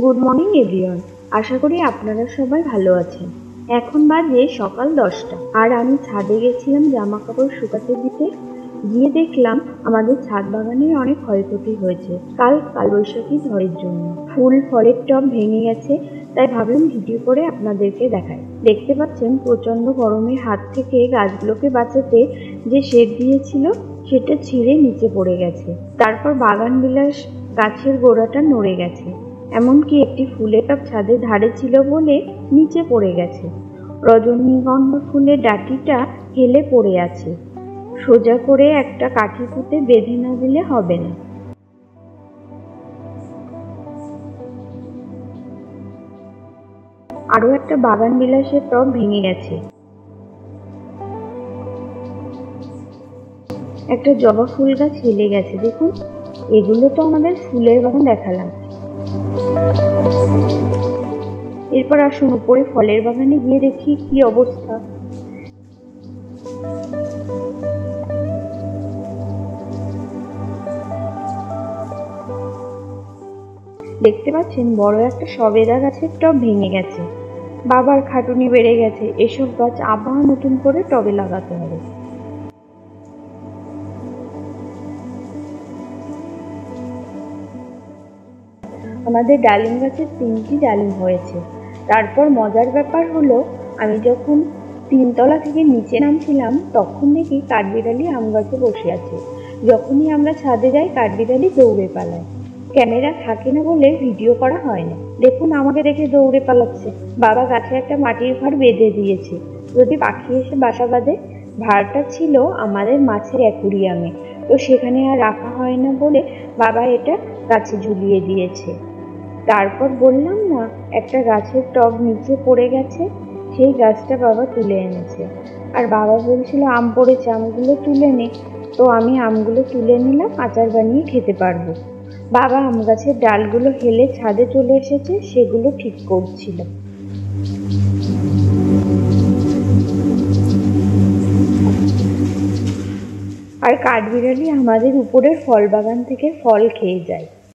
Good morning everyone. আশা করি আপনারা সবাই ভালো আছেন। এখন বাজে সকাল 10টা, আর আমি ছাদে গেছিলাম জামা কাপড় শুকাতে দিতে। গিয়ে দেখলাম আমাদের ছাদ বাগানের অনেক ক্ষয়ক্ষতি হয়েছে কালবৈশাখী ঝড়ের জন্য। ফুল ফলের টব ভেঙে গেছে, তাই ভাবলাম ভিডিও করে আপনাদেরকে দেখাই। দেখতে পাচ্ছেন প্রচন্ড গরমের হাত থেকে গাছগুলোকে বাঁচাতে যে শেড দিয়েছিল সেটা ছিঁড়ে নিচে পড়ে গেছে। তারপর বাগান বিলাস গাছের গোড়াটা নড়ে গেছে, এমনকি একটি ফুলের টব ছাদের ধারে ছিল বলে নিচে পড়ে গেছে। রজনীগন্ধা ফুলের ডাঁটিটা হেলে পড়ে আছে। সোজা করে একটা কাঠি পুঁতে বেঁধে না দিলে হবে না। আরো একটা বাগান বিলাসের টব ভেঙে গেছে। একটা জবা ফুল গাছ হেলে গেছে, দেখুন। এগুলো তো আমাদের ফুলের বাগান দেখালাম। এরপর আসুন উপরে ফলের বাগানে গিয়ে দেখি কি অবস্থা। দেখতে পাচ্ছেন বড় একটা সবেদা গাছের টব ভেঙে গেছে। বাবার খাটুনি বেড়ে গেছে, এসব গাছ আবার নতুন করে টবে লাগাতে হবে। আমাদের ডালিম গাছের 3টি ডালিম হয়েছে। তারপর মজার ব্যাপার হলো, আমি যখন 3তলা থেকে নিচে নামছিলাম তখন দেখি কাঠবিড়ালি আম গাছে বসে আছে। যখনই আমরা ছাদে যাই কাঠবিড়ালি দৌড়ে পালায়। ক্যামেরা থাকে না বলে ভিডিও করা হয় না। দেখুন আমাকে দেখে দৌড়ে পালাচ্ছে। বাবা গাছে একটা মাটির ভাঁড় বেঁধে দিয়েছে, যদি পাখি এসে বাসা বাঁধে। ভাঁড়টা ছিল আমাদের মাছের অ্যাকুরিয়ামে, তো সেখানে আর রাখা হয় না বলে বাবা এটা গাছে ঝুলিয়ে দিয়েছে। তারপর বললাম না, একটা গাছের টব নিচে পড়ে গেছে, সেই গাছটা বাবা তুলে এনেছে। আর বাবা বলছিল আম পড়েছে, আমগুলো তুলে নে। তো আমি আমগুলো তুলে নিলাম, আচার বানিয়ে খেতে পারবো। বাবা আম গাছের ডালগুলো হেলে ছাদে চলে এসেছে, সেগুলো ঠিক করছিল। আর কাঠবিড়ালি আমাদের উপরের ফল বাগান থেকে ফল খেয়ে যায়।